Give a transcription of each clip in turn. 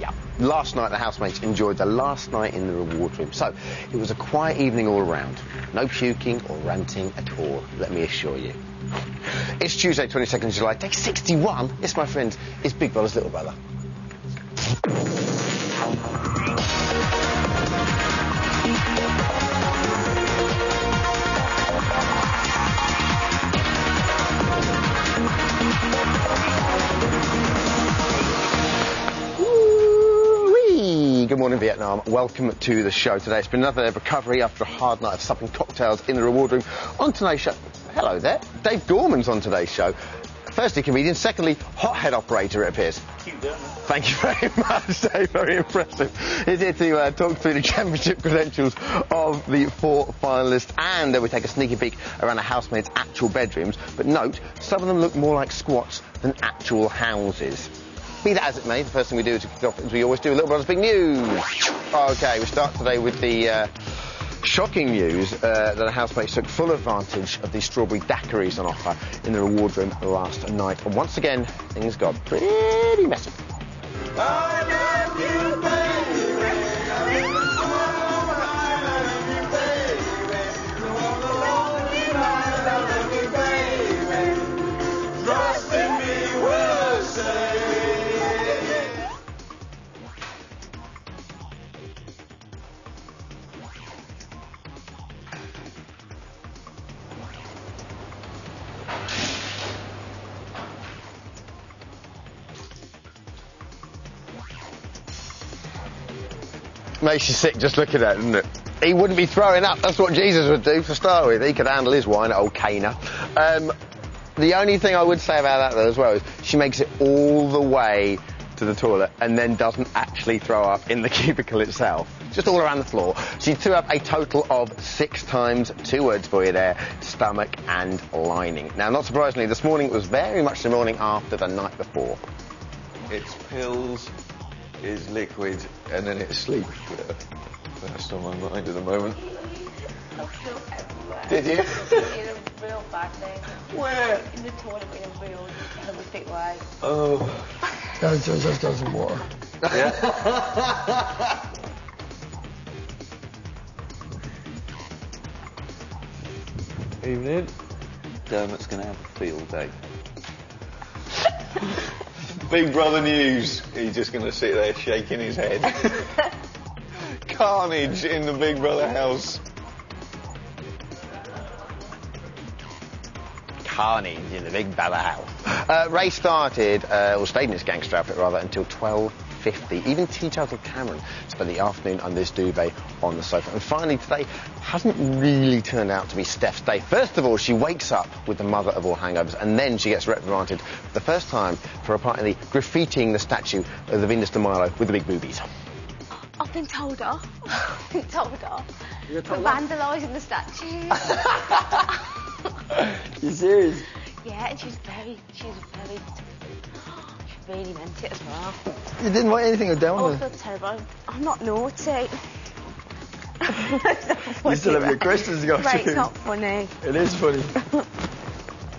Yeah. Last night, the housemates enjoyed the last night in the reward room. So, it was a quiet evening all around. No puking or ranting at all, let me assure you. It's Tuesday, 22nd of July, day 61. This, my friends, is Big Brother's little brother. Good morning, Vietnam. Welcome to the show today. It's been another recovery after a hard night of supping cocktails in the reward room. On today's show, hello there, Dave Gorman's on today's show. Firstly, comedian. Secondly, hothead operator, it appears. Cute, don't they? Thank you very much, Dave. Very impressive. He's here to talk through the championship credentials of the 4 finalists, and we take a sneaky peek around the housemates' actual bedrooms. But note, some of them look more like squats than actual houses. Be that as it may, the first thing we do to kick off, as we always do, Little Brother's Big News. OK, we start today with the shocking news that the housemates took full advantage of the strawberry daiquiris on offer in the reward room last night. And once again, things got pretty messy. I love you, baby. I love you so much. I love you, baby. You want the lonely night. I love you, baby. Trust in me, will say. Makes you sick just looking at it, doesn't it? He wouldn't be throwing up. That's what Jesus would do to start with. He could handle his wine, old Cana. The only thing I would say about that, though, as well, is she makes it all the way to the toilet and then doesn't actually throw up in the cubicle itself. Just all around the floor. She threw up a total of 6 times. 2 words for you there: stomach and lining. Now, not surprisingly, this morning was very much the morning after the night before. It's pills, it's liquid, and then it's sleep. That's on my mind at the moment. I feel everywhere. Did you? In a real bad thing. Where? In the toilet in a real horrific way. Oh. That just doesn't work. Yeah. Evening. Dermot's going to have a field day. Big Brother news. He's just going to sit there shaking his head. Carnage in the Big Brother house. Carnage in the Big Brother house. Ray started, or stayed in his gangster outfit rather, until 12:50. Even teetotal Cameron spent the afternoon under this duvet on the sofa. And finally today hasn't really turned out to be Steph's day. First of all, she wakes up with the mother of all hangovers, and then she gets reprimanded for the first time for a part in the graffitiing the statue of the Venus de Milo with the big boobies. I've been told off. I've been told off. You're For told off? vandalising the statues. You serious? Yeah, and she's really meant it as well. You didn't want anything to down Oh, I with? feel terrible. I'm not naughty. You still have your questions to go Right, through. it's not funny. It is funny.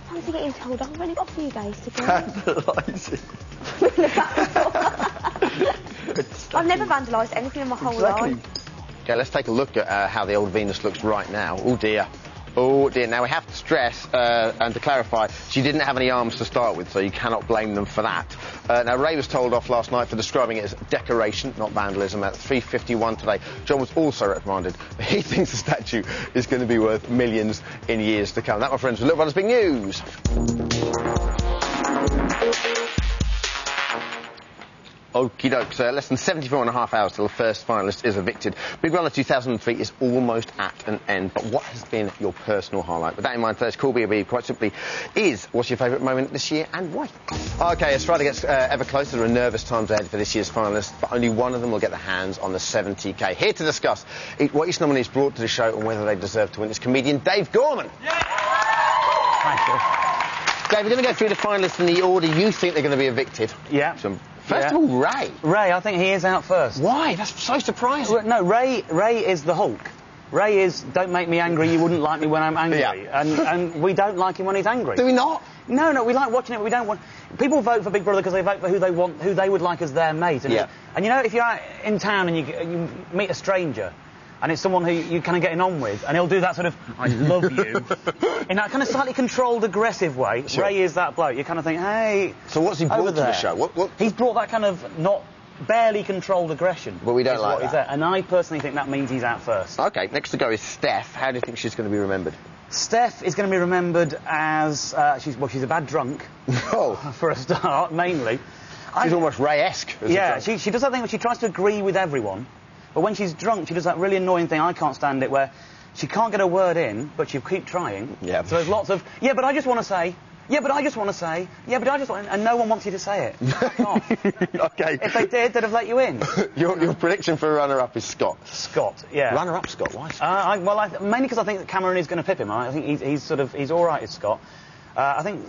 How's he getting told off? I've only got a few days to go. Vandalising. I've never vandalised anything in my whole Exactly. life. Okay, let's take a look at how the old Venus looks right now. Oh dear. Oh dear. Now we have to stress and to clarify, she didn't have any arms to start with, so you cannot blame them for that. Now Ray was told off last night for describing it as decoration, not vandalism. At 3:51 today, John was also reprimanded. He thinks the statue is going to be worth millions in years to come. That, my friends, was Little Brother's Big News. Okie dokes, less than 74.5 hours till the first finalist is evicted. Big Brother 2003 is almost at an end, but what has been your personal highlight? With that in mind, today's Call BBUK quite simply is, what's your favourite moment this year and why? OK, as Friday gets ever closer, there are nervous times ahead for this year's finalists, but only one of them will get their hands on the 70k. Here to discuss what each nominee has brought to the show and whether they deserve to win is comedian Dave Gorman. Yeah. Thank you. Dave, we're going to go through the finalists in the order you think they're going to be evicted. Yeah. First of all, Ray. Ray, I think he is out first. Why? That's so surprising. No, Ray is the Hulk. Ray is, don't make me angry, you wouldn't like me when I'm angry. Yeah. And we don't like him when he's angry. Do we not? No, we like watching it, but we don't want... People vote for Big Brother because they vote for who they would like as their mate. And, Yeah. and you know, if you're out in town and you meet a stranger, and it's someone who you're kind of getting on with, and he'll do that sort of, I love you, in that kind of slightly controlled, aggressive way. Sure. Ray is that bloke. You kind of think, hey... So what's he brought to the show? What? He's brought that kind of barely controlled aggression. But we don't is like what he's that. there. And I personally think that means he's out first. OK, next to go is Steph. How do you think she's going to be remembered? Steph is going to be remembered as... she's a bad drunk. Oh. For a start, mainly. She's almost Ray-esque. Yeah, she does that thing where she tries to agree with everyone, but when she's drunk, she does that really annoying thing, I can't stand it, where she can't get a word in, but she'll keep trying. Yeah. So there's lots of, yeah, but I just want to say, yeah, but I just want to say, yeah, but I just want... And no one wants you to say it. Fuck off. OK. If they did, they'd have let you in. Your prediction for runner-up is Scott. Scott, yeah. Runner-up Scott, why Scott? Mainly because I think that Cameron is going to pip him. I think he's all right as Scott. I think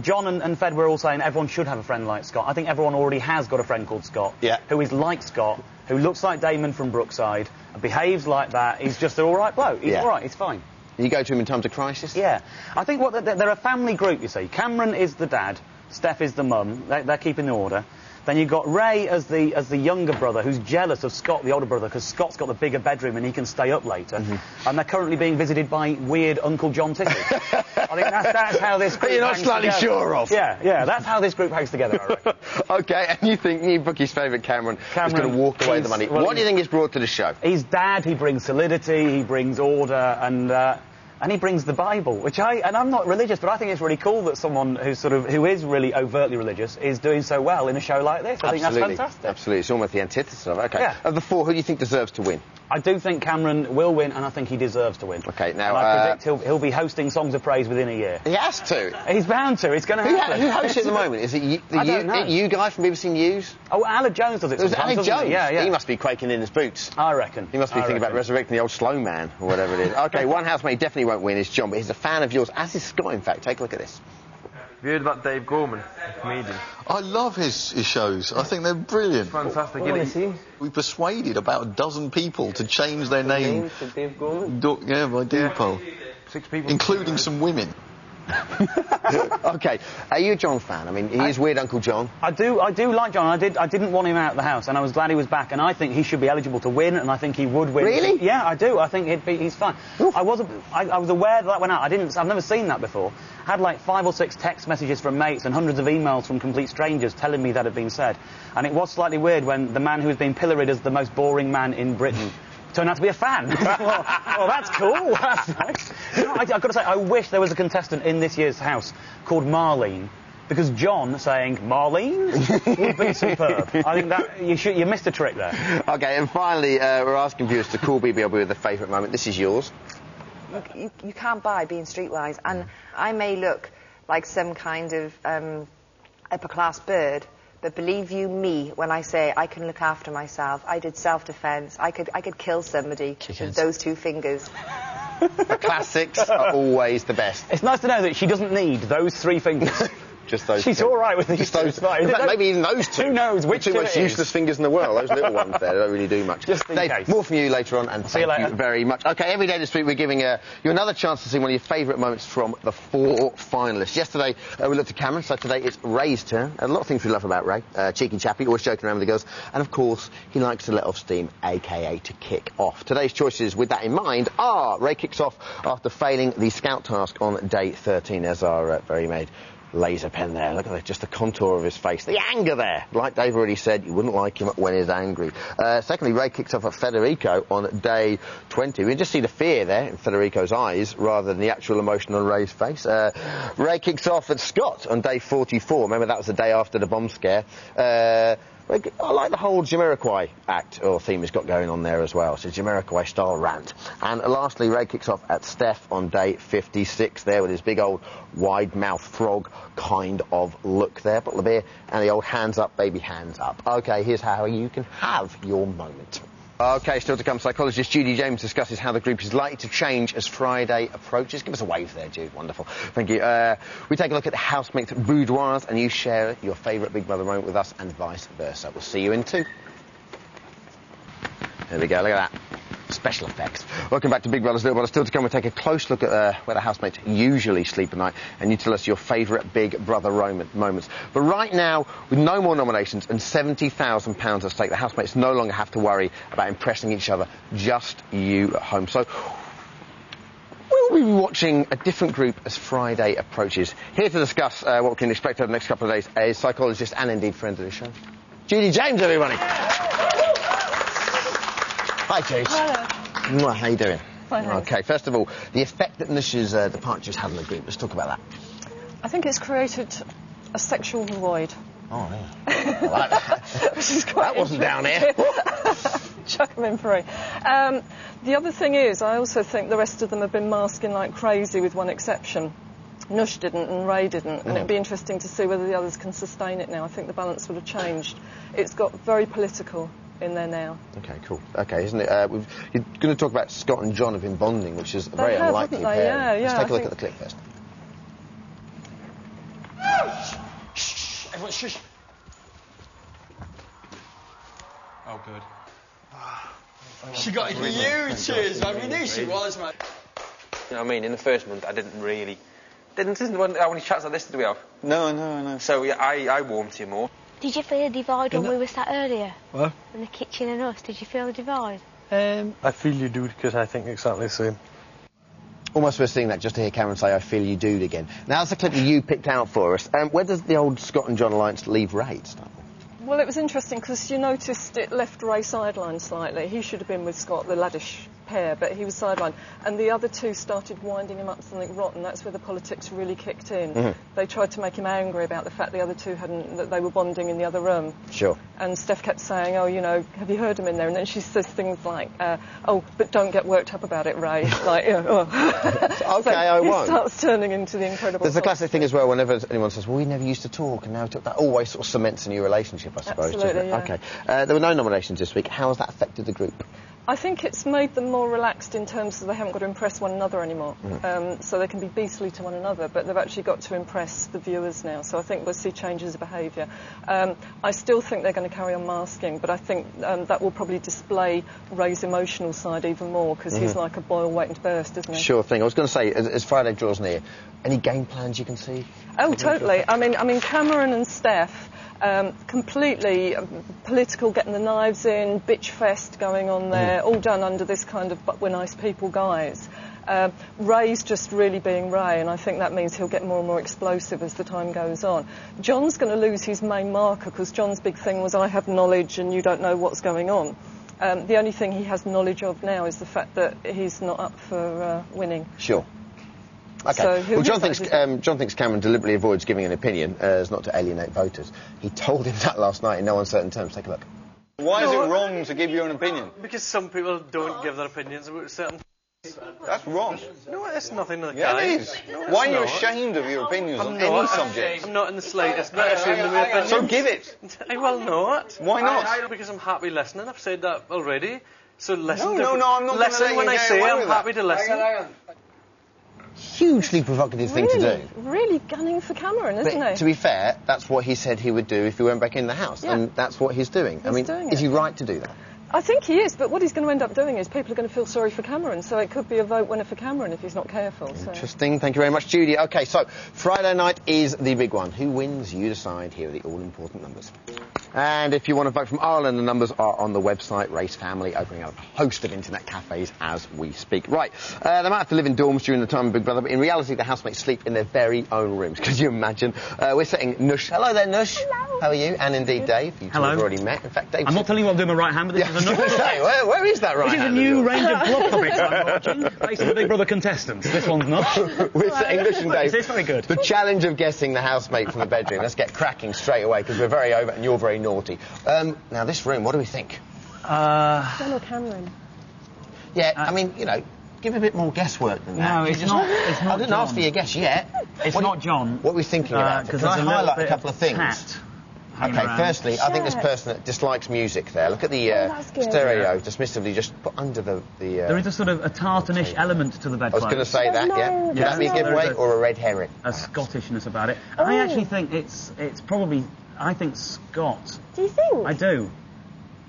John and Fed were all saying everyone should have a friend like Scott. I think everyone already has got a friend called Scott. Yeah. Who is like Scott, who looks like Damon from Brookside, and behaves like that. He's just an all right bloke. He's all right, he's fine. You go to him in times of crisis? Yeah. I think they're a family group, you see. Cameron is the dad, Steph is the mum. They're keeping the order. Then you've got Ray as the younger brother who's jealous of Scott, the older brother, because Scott's got the bigger bedroom and he can stay up later. And they're currently being visited by weird Uncle John Tissy. I think that's how this group You're not hangs slightly together. sure of. Yeah, that's how this group hangs together, I reckon. OK, and you think new bookie's favourite Cameron is going to walk away with the money. Well, what do you think is brought to the show? He's dad, he brings solidity, he brings order, and he brings the Bible, which I'm not religious, but I think it's really cool that someone who is really overtly religious is doing so well in a show like this. I think that's fantastic. Absolutely, it's almost the antithesis of it. OK, Yeah. Of the four, who do you think deserves to win? I do think Cameron will win, and I think he deserves to win. OK, now... And I predict he'll be hosting Songs of Praise within a year. He has to. He's bound to. It's going to happen. Who hosts it at the moment? Is it you guy from BBC News? Oh, Alec Jones does it sometimes, Alec doesn't Jones? he? Yeah. He must be quaking in his boots. I reckon. He must be thinking about resurrecting the old slow man, or whatever it is. OK, one housemate definitely won't win is John, but he's a fan of yours, as is Scott, in fact. Take a look at this. Have you heard about Dave Gorman, the comedian? I love his shows. I think they're brilliant. Fantastic. We persuaded about a dozen people to change their name. To Dave Gorman? By deed poll. 6 people. Including some women. OK, are you a John fan? I mean, he is weird Uncle John. I do like John. I didn't want him out of the house, and I was glad he was back. And I think he should be eligible to win, and I think he would win. Really? Yeah, I do. I think he's fine. I was aware that went out. I've never seen that before. I had like 5 or 6 text messages from mates and hundreds of emails from complete strangers telling me that had been said. And it was slightly weird when the man who was being pilloried as the most boring man in Britain turned out to be a fan. well, that's cool. That's nice. You know, I've got to say, I wish there was a contestant in this year's house called Marlene, because John saying Marlene would be superb. I think that you missed a trick there. OK, and finally, we're asking viewers to call BBUK with a favourite moment. This is yours. You can't buy being streetwise, and I may look like some kind of upper-class bird, but believe you me when I say I can look after myself. I did self-defence. I could kill somebody with those 2 fingers. The classics are always the best. It's nice to know that she doesn't need those 3 fingers. Just those She's 2. all right with these. Just those. In fact, maybe even those 2. Who knows which the 2 two most it is. useless fingers in the world. Those little ones there, they don't really do much. Just in Dave, case. more from you later on, and See you thank later. you very much. OK, every day this week we're giving you another chance to see one of your favourite moments from the 4 finalists. Yesterday we looked at Cameron, so today it's Ray's turn. A lot of things we love about Ray. Cheeky chappy, always joking around with the girls. And of course, he likes to let off steam, a.k.a. to kick off. Today's choices, with that in mind, are Ray kicks off after failing the scout task on day 13. There's our very made laser pen there. Look at that, just the contour of his face. The anger there. Like Dave already said, you wouldn't like him when he's angry. Secondly, Ray kicks off at Federico on day 20. We can just see the fear there in Federico's eyes rather than the actual emotion on Ray's face. Ray kicks off at Scott on day 44. Remember, that was the day after the bomb scare. I like the whole Jamiroquai act or theme he's got going on there as well. It's a Jamiroquai style rant. And lastly, Ray kicks off at Steph on day 56 there with his big old wide mouth frog kind of look there. Bottle of beer and the old hands up, baby, hands up. OK, here's how you can have your moment. OK, still to come, psychologist Judy James discusses how the group is likely to change as Friday approaches. Give us a wave there, Jude. Wonderful. Thank you. We take a look at the housemates' boudoirs, and you share your favourite Big Brother moment with us, and vice versa. We'll see you in 2. There we go, look at that. special effects. Welcome back to Big Brother's Little Brother. Still to come, we'll take a close look at where the housemates usually sleep at night, and you tell us your favourite Big Brother moments. But right now, with no more nominations and £70,000 at stake, the housemates no longer have to worry about impressing each other, just you at home. So we'll be watching a different group as Friday approaches. Here to discuss what we can expect over the next couple of days is psychologist and indeed friend of the show, Judy James, everybody. Hi, Jude. Hello. How you doing? Fine, thanks. Okay, first of all, the effect that Nush's departure has had on the group. Let's talk about that. I think it's created a sexual void. Oh, yeah. I like that. Which is quite That wasn't down here. Chuck them in free. The other thing is, I also think the rest of them have been masking like crazy, with one exception. Nush didn't and Ray didn't, and it'd be interesting to see whether the others can sustain it now. I think the balance would have changed. It's got very political in there now. Okay, cool. Okay, isn't it? You're going to talk about Scott and John have been bonding, which is a very have, unlikely haven't they? pair. Yeah, Let's yeah, take a I look at think- the clip first. Shh! Everyone, shush! Oh, good. She got huge cheers, man. We knew she was, man. You know what I mean? In the first month, I didn't really... How many chats like this did we have? No. So, yeah, I warmed to you more. Did you feel a divide when we were sat earlier? What? In the kitchen and us, did you feel a divide? I feel you do, because I think exactly the same. Almost worth seeing that just to hear Cameron say, I feel you dude again. Now, that's a clip that you picked out for us. Where does the old Scott and John alliance leave Ray to start with? Well, it was interesting because you noticed it left Ray sidelined slightly. He should have been with Scott, the laddish pair, but he was sidelined. And the other two started winding him up something rotten. That's where the politics really kicked in. They tried to make him angry about the fact the other two that they were bonding in the other room. Sure. And Steph kept saying, oh, you know, have you heard him in there? And then she says things like, oh, but don't get worked up about it, Ray. Like, Okay, so I won't. It starts turning into the incredible. There's the classic thing as well, whenever anyone says, well, we never used to talk, and now we talk, that always sort of cements a new relationship, I suppose. Absolutely, doesn't it? yeah. Okay. There were no nominations this week. How has that affected the group? I think it's made them more relaxed in terms of they haven't got to impress one another anymore. So they can be beastly to one another, but they've actually got to impress the viewers now. So I think we'll see changes of behaviour. I still think they're going to carry on masking, but I think that will probably display Ray's emotional side even more, because he's like a boil waiting to burst, isn't he? Sure thing. I was going to say, as Friday draws near, any game plans you can see? Oh, totally. I mean, Cameron and Steph, completely political, getting the knives in, bitch fest going on there, all done under this kind of but we're nice people guise. Ray's just really being Ray, and I think that means he'll get more and more explosive as the time goes on. John's going to lose his main marker, because John's big thing was I have knowledge and you don't know what's going on. The only thing he has knowledge of now is the fact that he's not up for winning. Sure. Okay. So well, John thinks Cameron deliberately avoids giving an opinion as not to alienate voters. He told him that last night in no uncertain terms. Take a look. Why is it wrong to give your own opinion? Because some people don't give their opinions about certain... That's wrong. No, it's nothing of the Yeah, kind. it is. Why are you ashamed of your opinions on any subject? I'm not in the slightest bit ashamed of my opinion. So give it. I will not. Why not? Because I'm happy listening. I've said that already. So listen. No, I'm not gonna listen let when you I get say away I'm with happy that. to listen. Hugely provocative thing to do. Really gunning for Cameron, isn't But he? to be fair, that's what he said he would do if he went back in the house, Yeah. and that's what he's doing. I mean, doing is it. he right to do that? I think he is, but what he's going to end up doing is people are going to feel sorry for Cameron, so it could be a vote winner for Cameron if he's not careful. So. Interesting. Thank you very much, Judy. OK, so Friday night is the big one. Who wins? You decide. Here are the all-important numbers. And if you want to vote from Ireland, the numbers are on the website, Race Family, opening up a host of internet cafes as we speak. Right, they might have to live in dorms during the time of Big Brother, but in reality, the housemates sleep in their very own rooms. Could you imagine? We're setting Nush. Hello there, Nush. Hello. How are you? And indeed, Dave. You two Hello. have already met. In fact, Dave... I'm not telling you what I'm doing with my right hand, but this is another... where is that right This is a hand of new yours? range of club puppets I'm watching, based on the Big Brother contestants. This one's not. We're setting Nush and Dave. It's very good. The challenge of guessing the housemate from the bedroom. Let's get cracking straight away, because we're very over and you're very naughty. Now, this room, what do we think? John or Cameron? Yeah, I mean, you know, give a bit more guesswork than that. No, it's not I didn't John. ask for your guess yet. It's What not John. What are we thinking about? Because Can I there's a little highlight a bit couple of things? tat hanging Okay, around. firstly, I think this Shit. person that dislikes music there. Look at the that's good. stereo, dismissively just put under the... There is a sort of a tartanish element to the I bedclothes. was going to say that, no- yeah. Would Yeah, that be a no- giveaway There's a- or a red herring? A Scottishness about it. Oh. I actually think it's probably... I think Scott. Do you think? I do.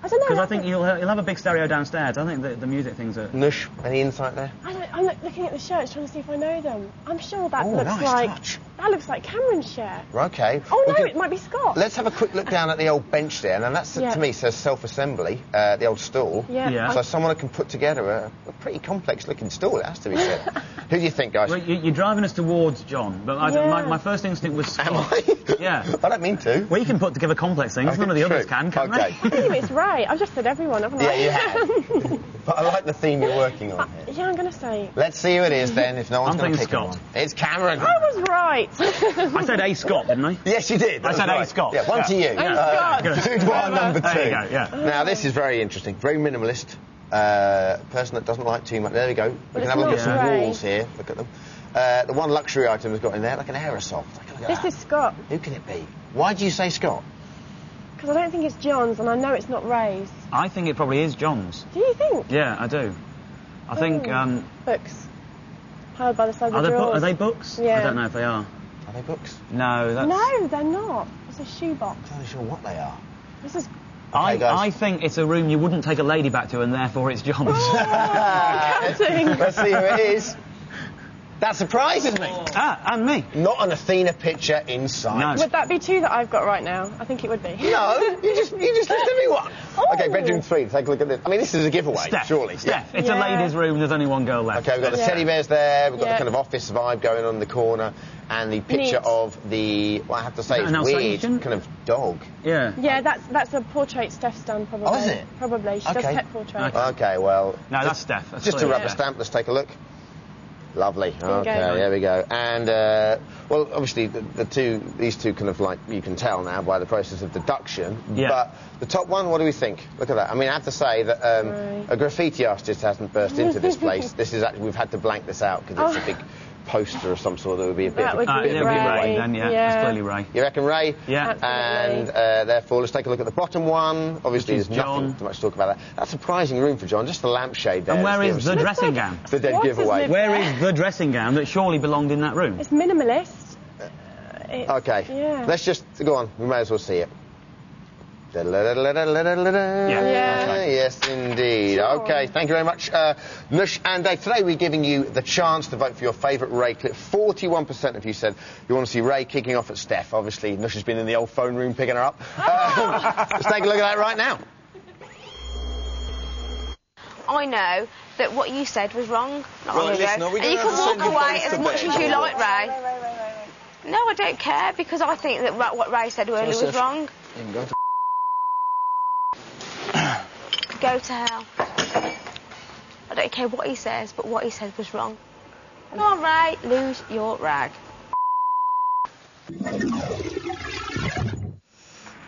I don't know. Because I think you'll have a big stereo downstairs. I think the music things are... Nush, any insight there? I'm looking at the shirts, trying to see if I know them. I'm sure that Oh, looks nice like... touch. That looks like Cameron's shirt. Okay. Oh, We no, can- it might be Scott. Let's have a quick look down at the old bench there, and that's, Yeah. to me, says self-assembly, the old stall. Yeah. Yeah. So someone can put together a pretty complex-looking stall, it has to be said. Who do you think, guys? Well, you're driving us towards John, but my first instinct was Scott. Am I? Yeah. I don't mean to. We can put together complex things. None of the True. others can Okay. they? I think it's Ray. I've just said everyone, haven't Yeah, I? you have. But I like the theme you're working on here. Yeah, I'm going to say... Let's see who it is then, if no one's I'm going to thinking pick Scott. one. It's Cameron. I was right. I said A. Scott, didn't I? Yes, you did. I That said was A. right. Scott. Yeah, one to you. Scott. Good. Boudoir number 2. There you go, yeah. Now, this is very interesting. Very minimalist. Person that doesn't like too much. There we go. We can have a look at it's some not Ray. walls here. Look at them. The one luxury item has got in there, like an aerosol. Take a look at This that. is Scott. Who can it be? Why do you say Scott? Because I don't think it's John's, and I know it's not Ray's. I think it probably is John's. Do you think? Yeah, I do. I think... Books. Piled by the side Are of the drawers. they books? Yeah. I don't know if they are. Are they books? No, that's... No, they're not. It's a shoebox. I'm not sure what they are. This is... I guys. think it's a room you wouldn't take a lady back to, and therefore it's John's. Captain. Let's see who it is. That surprises me. And me. Not an Athena picture in sight. No. Would that be 2 that I've got right now? I think it would be. No, you just list everyone. Oh. Okay, bedroom 3. Take a look at this. I mean, this is a giveaway, Steph. surely. Steph. It's Yeah. a ladies' room. There's only one girl left. Okay, we've got the Yeah. teddy bears there. We've got Yeah. the kind of office vibe going on in the corner, and the picture Neat. of the. Well, I have to say, Is that it's an weird Alsatian? kind of dog. Yeah. Yeah, that's a portrait Steph's done, probably. Oh, is it? Probably. She does Okay. pet portraits. Okay, well. No, that's Steph. That's Just a clearly rubber Steph. stamp. Let's take a look. Lovely. you Okay, go. there we go. And well, obviously these two kind of like you can tell now by the process of deduction. Yeah. But the top one, what do we think? Look at that. I mean, I have to say that Right. a graffiti artist hasn't burst into this place. This is actually we've had to blank this out because it's a big poster of some sort that would be a bit That of would a be bit Yeah, of a Ray. giveaway. Ray. Then, yeah. Yeah. That's clearly Ray. You reckon Ray? Yeah. Absolutely. And therefore, let's take a look at the bottom one. Obviously, Which is there's nothing John. too much to talk about that. That's a surprising room for John. Just the lampshade there. And where is the the dressing gown? the dead What has giveaway? lived- Where is the dressing gown that surely belonged in that room? It's minimalist. It's, Okay. Yeah. Let's just go on. We may as well see it. Yeah. Yeah. Yes, indeed. Sure. Okay, thank you very much, Nush and Dave. Today we're giving you the chance to vote for your favourite Ray clip. 41% of you said you want to see Ray kicking off at Steph. Obviously, Nush has been in the old phone room picking her up. Let's take a look at that right now. I know that what you said was wrong not long Right, ago. listen, are we And you gonna can have to walk send you away both as to much bed? as you like, Ray. No, I don't care, because I think that what Ray said earlier was wrong. You can go to Go to hell. I don't care what he says, but what he said was wrong. Come on, Ray, lose your rag.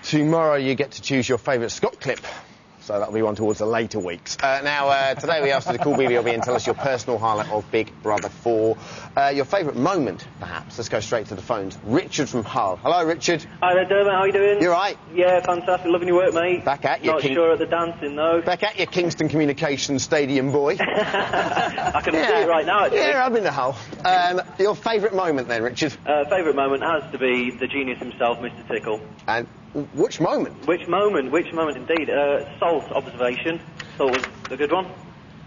Tomorrow you get to choose your favourite Scott clip. So that'll be one towards the later weeks. Now, today we asked you to call BBUK and tell us your personal highlight of Big Brother 4. Your favourite moment, perhaps. Let's go straight to the phones. Richard from Hull. Hello, Richard. Hi there, Dermot. How you doing? You all right? Yeah, fantastic. Loving your work, mate. Back at you, Not sure at the dancing, though. Back at your Kingston Communications Stadium, boy. I can see it right now, actually. Yeah, I'm in the Hull. Your favourite moment, then, Richard? Favourite moment has to be the genius himself, Mr. Tickle. And which moment? Which moment indeed. Salt observation. Thought was a good one.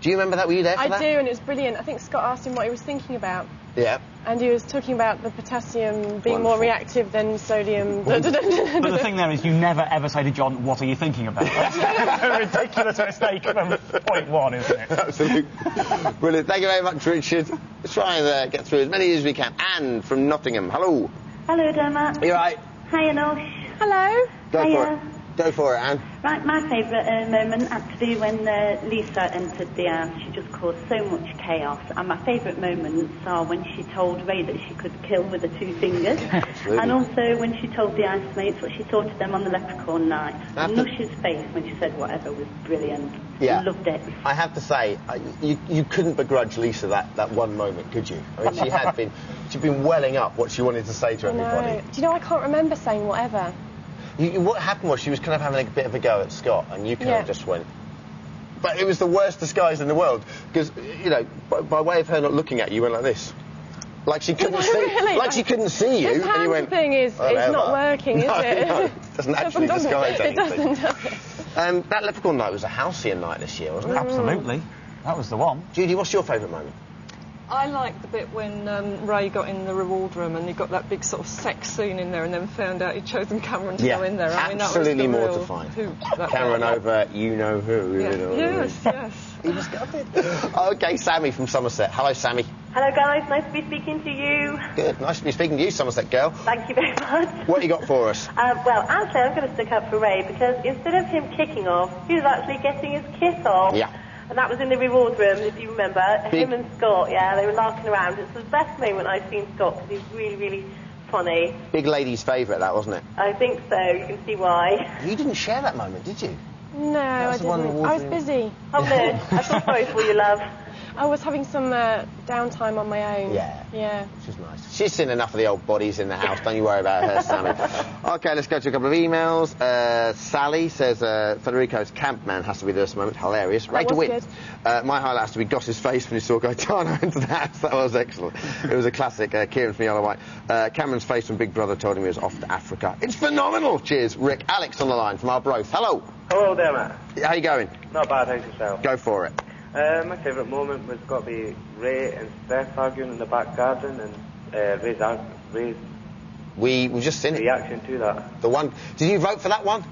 Do you remember that? Were you there for I that? do, and it was brilliant. I think Scott asked him what he was thinking about. Yeah. And he was talking about the potassium being more Wonderful. reactive than sodium. But the thing there is you never ever say to John, what are you thinking about? That's a ridiculous mistake from point one, isn't it? Absolutely. Brilliant. Thank you very much, Richard. Let's try and get through as many as we can. Anne from Nottingham. Hello. Hello, Dermot. You all right? Hi, Anosh. Hello. Go for Hiya. it. Go for it, Anne. Right, my favourite moment had to be when Lisa entered the house. She just caused so much chaos. And my favourite moments are when she told Ray that she could kill with her 2 fingers. And also when she told the ice mates what she thought of them on the leprechaun night. And Nush's face when she said whatever was brilliant. Yeah. I loved it. I have to say, you couldn't begrudge Lisa that one moment, could you? I mean, she'd been welling up what she wanted to say to everybody. No. Do you know, I can't remember saying whatever. What happened was she was kind of having a bit of a go at Scott, and you kind Yeah. of just went. But it was the worst disguise in the world, because, you know, by way of her not looking at you, you went like this. Like she couldn't see, Really? like she couldn't see you, This and you hand went. thing is it's Whatever. not working, is No, it? no, it doesn't actually disguise It anything. doesn't, does it? That Leprechaun night was a halcyon night this year, wasn't it? Absolutely. That was the one. Judy, what's your favourite moment? I liked the bit when Ray got in the reward room and he got that big sort of sex scene in there and then found out he'd chosen Cameron to go in there. I mean, absolutely that was mortifying. That Cameron over you-know-who. Yeah. You know, Yes. He was gutted. OK, Sammy from Somerset. Hello, Sammy. Hello, guys. Nice to be speaking to you. Good. Nice to be speaking to you, Somerset girl. Thank you very much. What you got for us? Well, actually, I'm going to stick up for Ray because instead of him kicking off, he was actually getting his kiss off. Yeah. And that was in the reward room, if you remember. Him and Scott, they were larking around. It's the best moment I've seen Scott because he's really, really funny. Big lady's favourite, that, wasn't it? I think so. You can see why. You didn't share that moment, did you? No, I didn't. I was busy. Oh, no. I feel sorry for you, love. I was having some downtime on my own. Yeah. She's nice. She's seen enough of the old bodies in the house. Don't you worry about her, Sammy. OK, let's go to a couple of emails. Sally says Federico's campman has to be this moment. Hilarious. Right to win. Good. My highlight has to be Goss's face when he saw Gaetano into the house. That was excellent. It was a classic. Kieran from Yellow White. Cameron's face when Big Brother told him he was off to Africa. It's phenomenal. Cheers. Rick. Alex on the line from Arbroath. Hello. Hello there, Matt. How you going? Not bad, how's yourself? Go for it. My favourite moment was got to be Ray and Steph arguing in the back garden and Ray's We've just seen it. Reaction to that. The one. Did you vote for that one?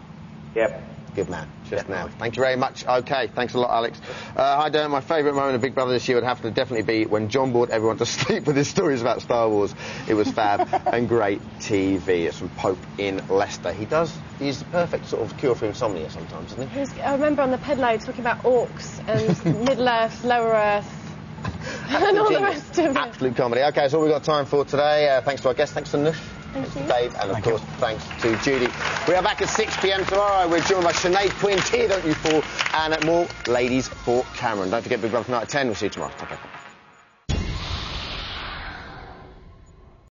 Yep. Good man. Just now. Thank you very much. OK, thanks a lot, Alex. Hi, Dermot. My favourite moment of Big Brother this year would have to definitely be when John bored everyone to sleep with his stories about Star Wars. It was fab and great TV. It's from Pope in Leicester. He's the perfect sort of cure for insomnia sometimes, isn't he? I remember on the pedalo talking about orcs and Middle Earth, Lower Earth, and all the rest of it. Absolute comedy. OK, that's all we've got time for today. Thanks to our guests. Thanks to Nush. Thanks to Dave, and of course, thanks to Judy. We are back at 6 p.m. tomorrow. We're joined by Sinead Quinn, Tear Don't You Fall, and more ladies for Cameron. Don't forget Big Brother tonight at 10. We'll see you tomorrow. Take care.